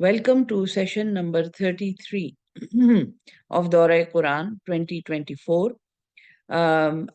Welcome to session number 33 of Dora Quran 2024.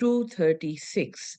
236।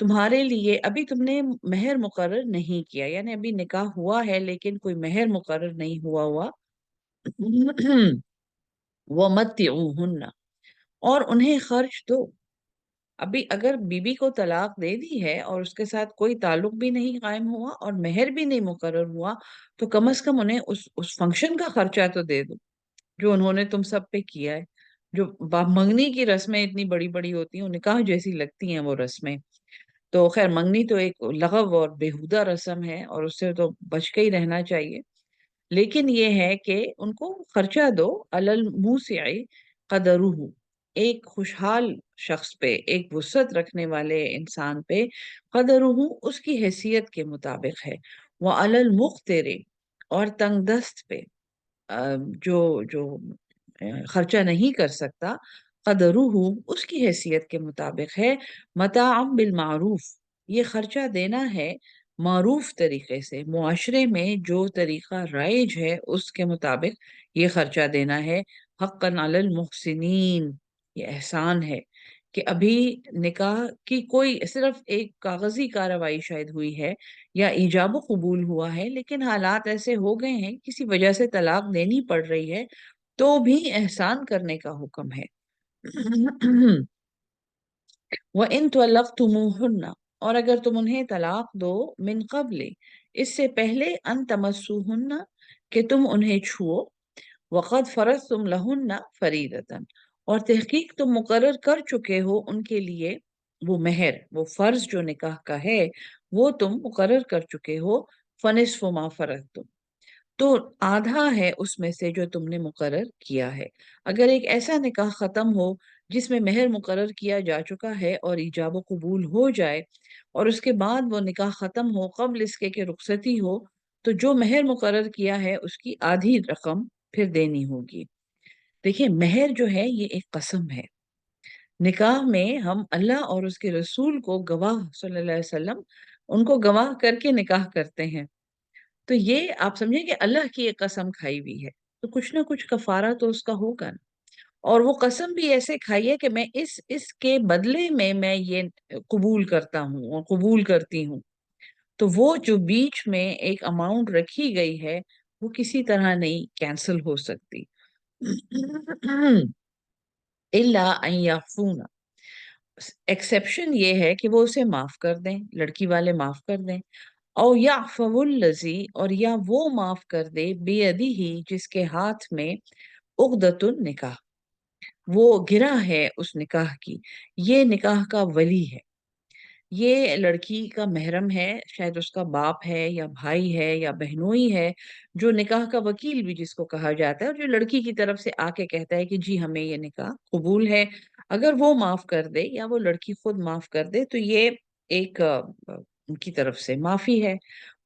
تمہارے لیے. ابھی تم نے مہر مقرر نہیں کیا، یعنی ابھی نکاح ہوا ہے لیکن کوئی مہر مقرر نہیں ہوا. وہ مت اور انہیں خرچ دو. ابھی اگر بیوی کو طلاق دے دی ہے اور اس کے ساتھ کوئی تعلق بھی نہیں قائم ہوا اور مہر بھی نہیں مقرر ہوا، تو کم از کم انہیں اس فنکشن کا خرچہ تو دے دو جو انہوں نے تم سب پہ کیا ہے. جو منگنی کی رسمیں اتنی بڑی بڑی ہوتی ہیں، نکاح جیسی لگتی ہیں وہ رسمیں. تو خیر منگنی تو ایک لغو اور بیہودہ رسم ہے اور اس سے تو بچ کے ہی رہنا چاہیے. لیکن یہ ہے کہ ان کو خرچہ دو. الموسع قدرہ، ایک خوشحال شخص پہ، ایک وسعت رکھنے والے انسان پہ قدرہ اس کی حیثیت کے مطابق ہے. وعلی المقتر، اور تنگ دست پہ جو جو خرچہ نہیں کر سکتا، قدرہ اس کی حیثیت کے مطابق ہے. متاعا بالمعروف، یہ خرچہ دینا ہے معروف طریقے سے، معاشرے میں جو طریقہ رائج ہے اس کے مطابق یہ خرچہ دینا ہے. حقا علی المحسنین، یہ احسان ہے کہ ابھی نکاح کی کوئی صرف ایک کاغذی کارروائی شاید ہوئی ہے یا ایجاب و قبول ہوا ہے، لیکن حالات ایسے ہو گئے ہیں کسی وجہ سے طلاق دینی پڑ رہی ہے تو بھی احسان کرنے کا حکم ہے. وَإِن طَلَّقْتُمُوهُنَّ، اور اگر تم انہیں طلاق دو، من قبل، اس سے پہلے، ان تمسوهن، کہ تم انہیں چھو، وقد فرضتم لهن فریضۃ، اور تحقیق تم مقرر کر چکے ہو ان کے لیے وہ مہر، وہ فرض جو نکاح کا ہے وہ تم مقرر کر چکے ہو. فنصف ما فرضتم، تو آدھا ہے اس میں سے جو تم نے مقرر کیا ہے. اگر ایک ایسا نکاح ختم ہو جس میں مہر مقرر کیا جا چکا ہے اور ایجاب و قبول ہو جائے اور اس کے بعد وہ نکاح ختم ہو قبل اس کے کہ رخصتی ہو، تو جو مہر مقرر کیا ہے اس کی آدھی رقم پھر دینی ہوگی. دیکھیں مہر جو ہے یہ ایک قسم ہے. نکاح میں ہم اللہ اور اس کے رسول کو گواہ صلی اللہ علیہ وسلم ان کو گواہ کر کے نکاح کرتے ہیں. تو یہ آپ سمجھیں کہ اللہ کی ایک قسم کھائی ہوئی ہے، تو کچھ نہ کچھ کفارہ تو اس کا ہوگا نا. اور وہ قسم بھی ایسے کھائی ہے کہ میں اس کے بدلے میں یہ قبول کرتا ہوں اور قبول کرتی ہوں. تو وہ جو بیچ میں ایک اماؤنٹ رکھی گئی ہے وہ کسی طرح نہیں کینسل ہو سکتی. الا ان یعفون، ایکسیپشن یہ ہے کہ وہ اسے معاف کر دیں، لڑکی والے معاف کر دیں. او یعفو الذی، اور یا وہ معاف کر دے، بیدہ، جس کے ہاتھ میں عقدۃ النکاح، وہ گرہ ہے اس نکاح کی، یہ نکاح کا ولی ہے، یہ لڑکی کا محرم ہے، شاید اس کا باپ ہے یا بھائی ہے یا بہنوئی ہے، جو نکاح کا وکیل بھی جس کو کہا جاتا ہے، اور جو لڑکی کی طرف سے آ کے کہتا ہے کہ جی ہمیں یہ نکاح قبول ہے. اگر وہ معاف کر دے یا وہ لڑکی خود معاف کر دے تو یہ ایک ان کی طرف سے معافی ہے.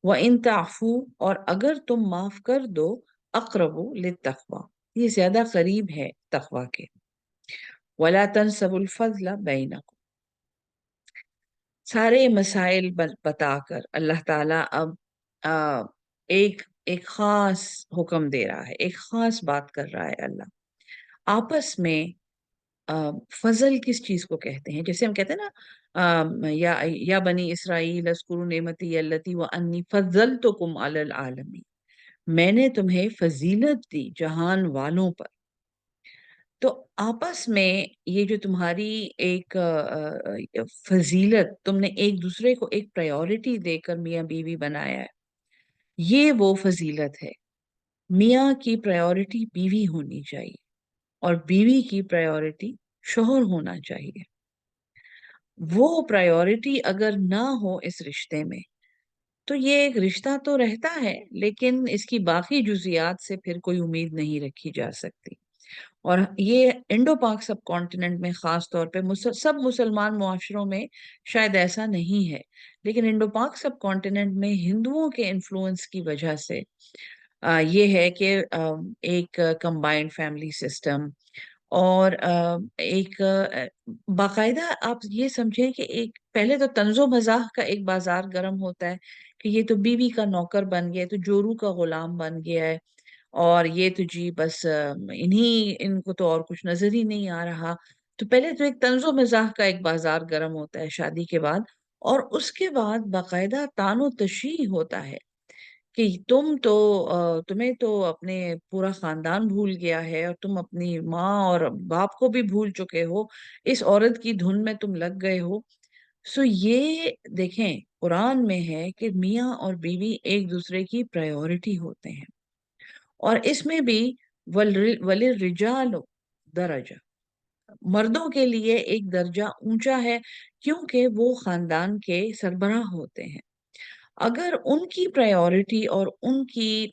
وَإِن تَعْفُوا، اور اگر تم معاف کر دو، اقرب للتقوی، یہ زیادہ قریب ہے تقوی کے. وَلَا تَنْسَبُوا الْفَضْلَ بَيْنَكُمْ، سارے مسائل بتا کر اللہ تعالیٰ اب آ, ایک ایک خاص حکم دے رہا ہے، ایک خاص بات کر رہا ہے. اللہ آپس میں فضل کس چیز کو کہتے ہیں؟ جیسے ہم کہتے ہیں نا یا بنی اسرائیل اذکروا نعمتی التی وانی فضلتکم علی العالمین، میں نے تمہیں فضیلت دی جہان والوں پر. تو آپس میں یہ جو تمہاری ایک فضیلت، تم نے ایک دوسرے کو ایک پرائیورٹی دے کر میاں بیوی بنایا ہے، یہ وہ فضیلت ہے. میاں کی پرائیورٹی بیوی ہونی چاہیے اور بیوی کی پرائیورٹی شوہر ہونا چاہیے. وہ پرائیورٹی اگر نہ ہو اس رشتے میں تو یہ ایک رشتہ تو رہتا ہے لیکن اس کی باقی جزیات سے پھر کوئی امید نہیں رکھی جا سکتی. اور یہ انڈو پاک سب کانٹیننٹ میں خاص طور پہ سب مسلمان معاشروں میں شاید ایسا نہیں ہے، لیکن انڈو پاک سب کانٹیننٹ میں ہندوؤں کے انفلوئنس کی وجہ سے یہ ہے کہ ایک کمبائنڈ فیملی سسٹم اور ایک باقاعدہ آپ یہ سمجھیں کہ ایک پہلے تو طنز و مزاح کا ایک بازار گرم ہوتا ہے کہ یہ تو بیوی کا نوکر بن گیا ہے، تو جورو کا غلام بن گیا ہے، اور یہ تو جی بس ان کو تو اور کچھ نظر ہی نہیں آ رہا. تو پہلے تو ایک طنز و مزاح کا ایک بازار گرم ہوتا ہے شادی کے بعد، اور اس کے بعد باقاعدہ تان و تشیح ہوتا ہے کہ تمہیں تو اپنے پورا خاندان بھول گیا ہے، اور تم اپنی ماں اور باپ کو بھی بھول چکے ہو، اس عورت کی دھن میں تم لگ گئے ہو۔ سو یہ دیکھیں، قرآن میں ہے کہ میاں اور بیوی ایک دوسرے کی پرائیورٹی ہوتے ہیں، اور اس میں بھی وَلِلرِّجَالُ درجہ، مردوں کے لیے ایک درجہ اونچا ہے، کیونکہ وہ خاندان کے سربراہ ہوتے ہیں۔ اگر ان کی پرائیورٹی اور ان کی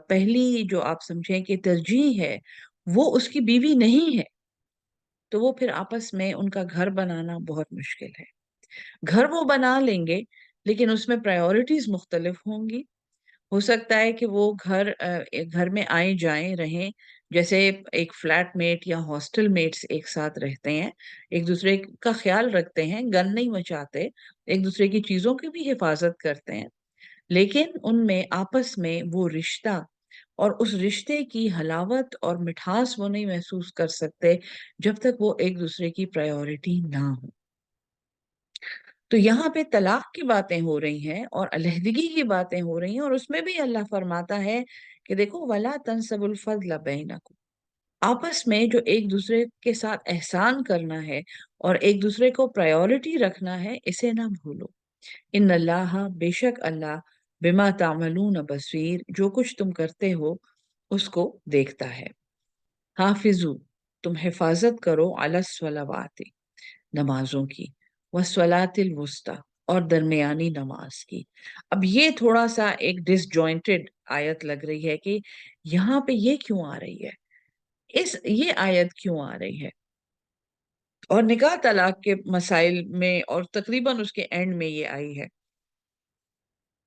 پہلی جو آپ سمجھیں کہ ترجیح ہے وہ اس کی بیوی نہیں ہے، تو وہ پھر آپس میں ان کا گھر بنانا بہت مشکل ہے۔ گھر وہ بنا لیں گے، لیکن اس میں پرائیورٹیز مختلف ہوں گی۔ ہو سکتا ہے کہ وہ ایک گھر میں آئیں جائیں رہیں، جیسے ایک فلیٹ میٹ یا ہاسٹل میٹس ایک ساتھ رہتے ہیں، ایک دوسرے کا خیال رکھتے ہیں، گن نہیں مچاتے، ایک دوسرے کی چیزوں کی بھی حفاظت کرتے ہیں، لیکن ان میں آپس میں وہ رشتہ اور اس رشتے کی حلاوت اور مٹھاس وہ نہیں محسوس کر سکتے جب تک وہ ایک دوسرے کی پرائیورٹی نہ ہو۔ تو یہاں پہ طلاق کی باتیں ہو رہی ہیں اور علیحدگی کی باتیں ہو رہی ہیں، اور اس میں بھی اللہ فرماتا ہے کہ دیکھو وَلَا تَنْسَبُوا الْفَضْلَ بَيْنَكُمْ، آپس میں جو ایک دوسرے کے ساتھ احسان کرنا ہے اور ایک دوسرے کو پرائیورٹی رکھنا ہے، اسے نہ بھولو۔ ان اللہ، بے شک اللہ، بما تعملون بصیر، جو کچھ تم کرتے ہو اس کو دیکھتا ہے۔ حافظو، تم حفاظت کرو علی الصلوات، نمازوں کی، والصلاۃ الوسطی، اور درمیانی نماز کی۔ اب یہ تھوڑا سا ایک ڈس جوائنٹڈ آیت لگ رہی ہے کہ یہاں پہ یہ کیوں آ رہی ہے، یہ آیت کیوں آ رہی ہے، اور نکاح طلاق کے مسائل میں اور تقریباً اس کے اینڈ میں یہ آئی ہے۔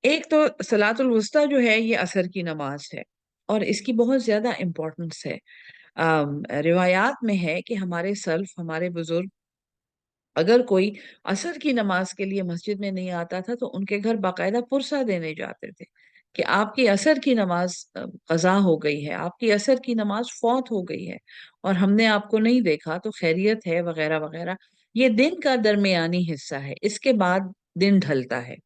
ایک تو صلاۃ الوسطی جو ہے یہ عصر کی نماز ہے، اور اس کی بہت زیادہ امپورٹنس ہے۔ روایات میں ہے کہ ہمارے سلف، ہمارے بزرگ، اگر کوئی عصر کی نماز کے لیے مسجد میں نہیں آتا تھا تو ان کے گھر باقاعدہ پرسہ دینے جاتے تھے کہ آپ کی عصر کی نماز قضا ہو گئی ہے، آپ کی عصر کی نماز فوت ہو گئی ہے، اور ہم نے آپ کو نہیں دیکھا، تو خیریت ہے وغیرہ وغیرہ۔ یہ دن کا درمیانی حصہ ہے، اس کے بعد دن ڈھلتا ہے۔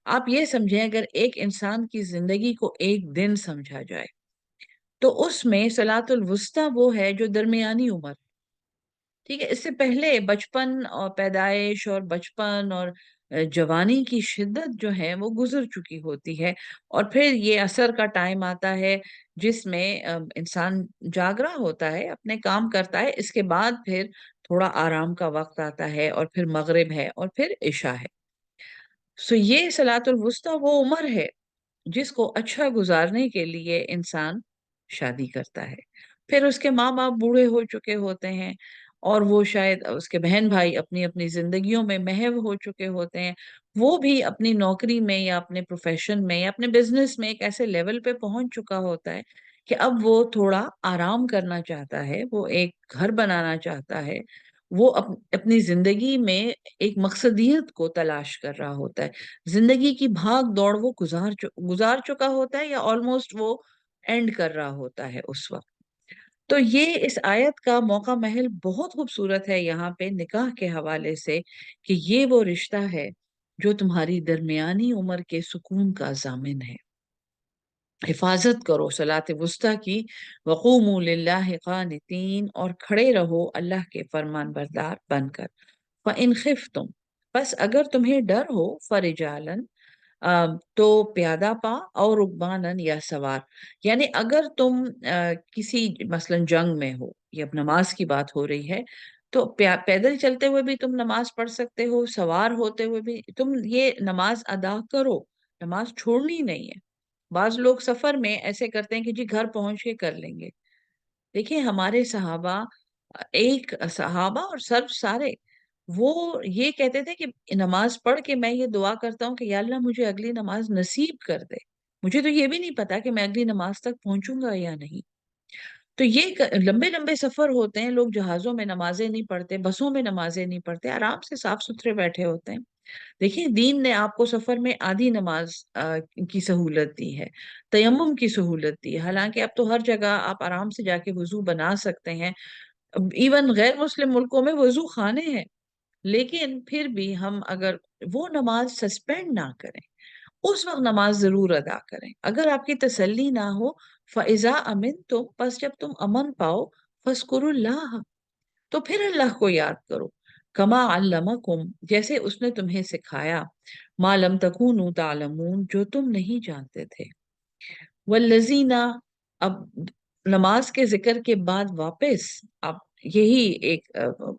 آپ یہ سمجھیں، اگر ایک انسان کی زندگی کو ایک دن سمجھا جائے تو اس میں صلاۃ الوسطی وہ ہے جو درمیانی عمر، ٹھیک ہے۔ اس سے پہلے بچپن اور پیدائش اور بچپن اور جوانی کی شدت جو ہے وہ گزر چکی ہوتی ہے، اور پھر یہ عصر کا ٹائم آتا ہے جس میں انسان جاگ رہا ہوتا ہے، اپنے کام کرتا ہے، اس کے بعد پھر تھوڑا آرام کا وقت آتا ہے، اور پھر مغرب ہے، اور پھر عشاء ہے۔ سو یہ صلاۃ الوسطی وہ عمر ہے جس کو اچھا گزارنے کے لیے انسان شادی کرتا ہے۔ پھر اس کے ماں باپ بوڑھے ہو چکے ہوتے ہیں، اور وہ شاید اس کے بہن بھائی اپنی اپنی زندگیوں میں محو ہو چکے ہوتے ہیں، وہ بھی اپنی نوکری میں یا اپنے پروفیشن میں یا اپنے بزنس میں ایک ایسے لیول پہ پہنچ چکا ہوتا ہے کہ اب وہ تھوڑا آرام کرنا چاہتا ہے، وہ ایک گھر بنانا چاہتا ہے، وہ اپنی زندگی میں ایک مقصدیت کو تلاش کر رہا ہوتا ہے۔ زندگی کی بھاگ دوڑ وہ گزار چکا ہوتا ہے، یا آلموسٹ وہ اینڈ کر رہا ہوتا ہے اس وقت۔ تو یہ اس آیت کا موقع محل بہت خوبصورت ہے یہاں پہ نکاح کے حوالے سے، کہ یہ وہ رشتہ ہے جو تمہاری درمیانی عمر کے سکون کا ضامن ہے۔ حفاظت کرو صلاۃ وسطی کی، وقوموا للہ قانتین، اور کھڑے رہو اللہ کے فرمان بردار بن کر۔ فَإِنْ خِفْتُمْ، بس اگر تمہیں ڈر ہو، فَرِجَالًا، تو پیادہ پا، اور رکبانن، یا سوار، یعنی اگر تم کسی مثلا جنگ میں ہو، یہ اب نماز کی بات ہو رہی ہے، تو پیدل چلتے ہوئے بھی تم نماز پڑھ سکتے ہو، سوار ہوتے ہوئے بھی تم یہ نماز ادا کرو، نماز چھوڑنی نہیں ہے۔ بعض لوگ سفر میں ایسے کرتے ہیں کہ جی گھر پہنچ کے کر لیں گے۔ دیکھیں ہمارے صحابہ، ایک صحابہ اور سب سارے، وہ یہ کہتے تھے کہ نماز پڑھ کے میں یہ دعا کرتا ہوں کہ یا اللہ مجھے اگلی نماز نصیب کر دے، مجھے تو یہ بھی نہیں پتا کہ میں اگلی نماز تک پہنچوں گا یا نہیں۔ تو یہ لمبے لمبے سفر ہوتے ہیں، لوگ جہازوں میں نمازیں نہیں پڑھتے، بسوں میں نمازیں نہیں پڑھتے، آرام سے صاف ستھرے بیٹھے ہوتے ہیں۔ دیکھیں دین نے آپ کو سفر میں آدھی نماز کی سہولت دی ہے، تیمم کی سہولت دی ہے، حالانکہ اب تو ہر جگہ آپ آرام سے جا کے وضو بنا سکتے ہیں، ایون غیر مسلم ملکوں میں وضو خانے ہیں، لیکن پھر بھی ہم اگر وہ نماز سسپینڈ نہ کریں، اس وقت نماز ضرور ادا کریں۔ اگر آپ کی تسلی نہ ہو، فَإِذَا أَمِنْتُمْ، پس جب تم امن پاؤ، فَاذْكُرُوا اللَّهَ، تو پھر اللہ کو یاد کرو، کما علمکم، جیسے اس نے تمہیں سکھایا، ما لم تکونوا تعلمون، جو تم نہیں جانتے تھے۔ والذین، اب نماز کے ذکر کے بعد واپس اب یہی ایک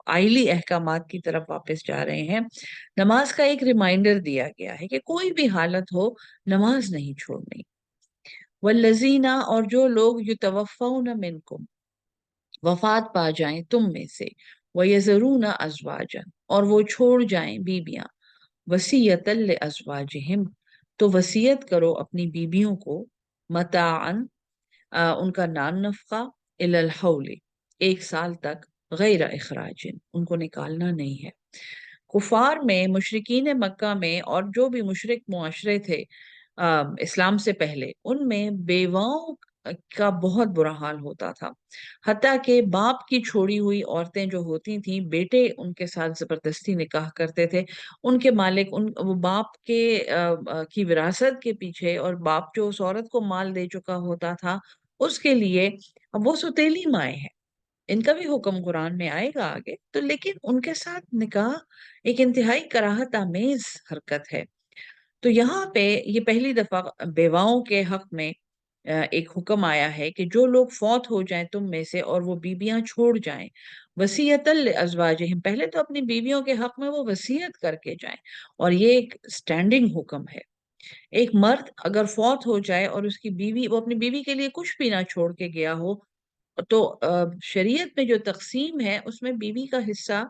آئلی احکامات کی طرف واپس جا رہے ہیں۔ نماز کا ایک ریمائنڈر دیا گیا ہے کہ کوئی بھی حالت ہو نماز نہیں چھوڑنی۔ والذین، اور جو لوگ یتوفون منکم، وفات پا جائیں تم میں سے، وَيَذَرُونَ أَزْوَاجًا، اور وہ چھوڑ جائیں بیبیاں، وَصِيَّةً لِأَزْوَاجِهِمْ، تو وصیت کرو اپنی بیبیوں کو، متاعًا، ان کا نان نفقہ، الی الحول، 1 سال تک، غیر اخراج، ان کو نکالنا نہیں ہے۔ کفار میں، مشرکین مکہ میں اور جو بھی مشرک معاشرے تھے اسلام سے پہلے، ان میں بیواؤں کا بہت برا حال ہوتا تھا، حتیٰ کہ باپ کی چھوڑی ہوئی عورتیں جو ہوتی تھیں، بیٹے ان کے ساتھ زبردستی نکاح کرتے تھے، ان کے مالک وہ باپ کے کی وراثت کے پیچھے، اور باپ جو اس عورت کو مال دے چکا ہوتا تھا اس کے لیے، اب وہ سوتیلی مائیں ہیں، ان کا بھی حکم قرآن میں آئے گا آگے تو، لیکن ان کے ساتھ نکاح ایک انتہائی کراہت آمیز حرکت ہے۔ تو یہاں پہ یہ پہلی دفعہ بیواؤں کے حق میں ایک حکم آیا ہے کہ جو لوگ فوت ہو جائیں تم میں سے اور وہ بیویاں چھوڑ جائیں، وصیۃ لازواجہم، پہلے تو اپنی بیویوں کے حق میں وہ وصیت کر کے جائیں، اور یہ ایک سٹینڈنگ حکم ہے۔ ایک مرد اگر فوت ہو جائے اور اس کی بیوی، وہ اپنی بیوی کے لیے کچھ بھی نہ چھوڑ کے گیا ہو، تو شریعت میں جو تقسیم ہے اس میں بیوی کا حصہ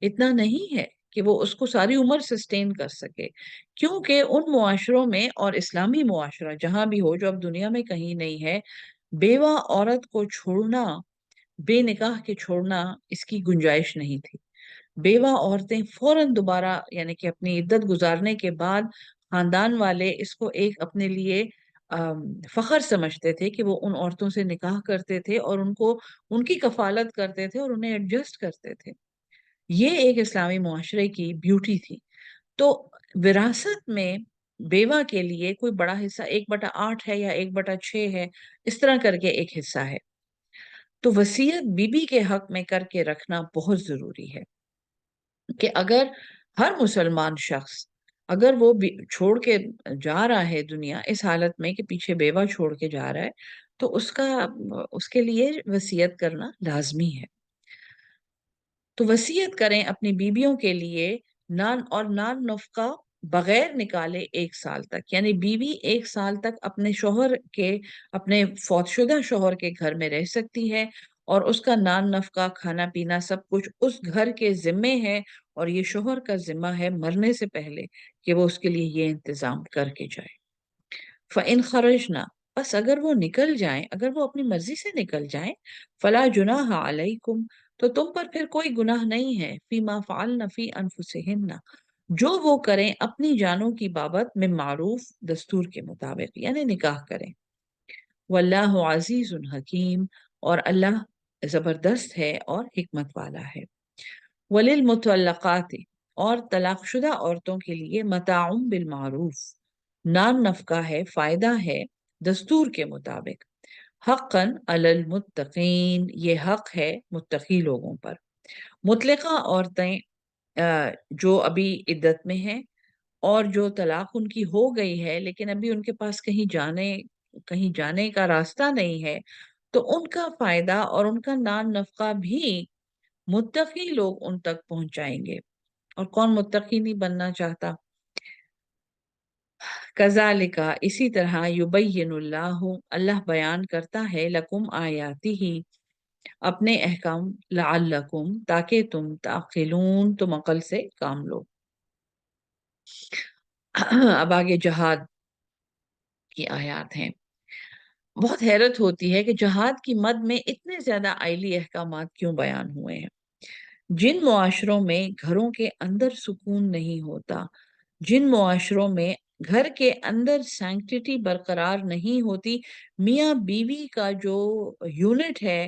اتنا نہیں ہے کہ وہ اس کو ساری عمر سسٹین کر سکے، کیونکہ ان معاشروں میں، اور اسلامی معاشرہ جہاں بھی ہو جو اب دنیا میں کہیں نہیں ہے، بیوہ عورت کو چھوڑنا، بے نکاح کے چھوڑنا، اس کی گنجائش نہیں تھی۔ بیوہ عورتیں فوراً دوبارہ، یعنی کہ اپنی عدت گزارنے کے بعد، خاندان والے اس کو ایک اپنے لیے فخر سمجھتے تھے کہ وہ ان عورتوں سے نکاح کرتے تھے اور ان کو، ان کی کفالت کرتے تھے اور انہیں ایڈجسٹ کرتے تھے۔ یہ ایک اسلامی معاشرے کی بیوٹی تھی۔ تو وراثت میں بیوہ کے لیے کوئی بڑا حصہ 1/8 ہے یا 1/6 ہے، اس طرح کر کے ایک حصہ ہے۔ تو وصیت بیوی کے حق میں کر کے رکھنا بہت ضروری ہے کہ اگر ہر مسلمان شخص، اگر وہ چھوڑ کے جا رہا ہے دنیا اس حالت میں کہ پیچھے بیوہ چھوڑ کے جا رہا ہے، تو اس کے لیے وصیت کرنا لازمی ہے۔ تو وصیت کریں اپنی بیویوں کے لیے، نان نفقہ، بغیر نکالے 1 سال تک، یعنی بیوی 1 سال تک اپنے شوہر کے، اپنے فوت شدہ شوہر کے گھر میں رہ سکتی ہے، اور اس کا نان نفقہ، کھانا پینا، سب کچھ اس گھر کے ذمے ہے، اور یہ شوہر کا ذمہ ہے مرنے سے پہلے کہ وہ اس کے لیے یہ انتظام کر کے جائے۔ فَإِنْ خَرَجْنَا، بس اگر وہ نکل جائیں، اگر وہ اپنی مرضی سے نکل جائیں، فَلَا جُنَاحَ عَلَيْكُمْ، تو تم پر پھر کوئی گناہ نہیں ہے، فِي مَا فَعَلْنَ فِي أَنفُسِهِنَّ، جو وہ کریں اپنی جانوں کی بابت، میں معروف، دستور کے مطابق، یعنی نکاح کریں۔ وَاللَّهُ عَزِيزٌ حکیم، اور اللہ زبردست ہے اور حکمت والا ہے۔ وَلِلْمُطَلَّقَاتِ، اور طلاق شدہ عورتوں کے لیے، متاع بالمعروف، نان نفقہ ہے، فائدہ ہے، دستور کے مطابق، حقاً علی المتقین، یہ حق ہے متقی لوگوں پر۔ مطلقہ عورتیں جو ابھی عدت میں ہیں اور جو طلاق ان کی ہو گئی ہے لیکن ابھی ان کے پاس کہیں جانے کا راستہ نہیں ہے، تو ان کا فائدہ اور ان کا نان نفقہ بھی متقی لوگ ان تک پہنچائیں گے، اور کون متقی نہیں بننا چاہتا۔ کذالک، اسی طرح، یبین اللہ، اللہ بیان کرتا ہے، لکم آیاتی ہی، اپنے احکام، لعلکم، تاکہ تم، تعقلون، تم عقل سے کام لو۔ اب آگے جہاد کی آیات ہیں۔ بہت حیرت ہوتی ہے کہ جہاد کی مد میں اتنے زیادہ آئلی احکامات کیوں بیان ہوئے ہیں۔ جن معاشروں میں گھروں کے اندر سکون نہیں ہوتا، جن معاشروں میں گھر کے اندر سینکٹیٹی برقرار نہیں ہوتی، میاں بیوی کا جو یونٹ ہے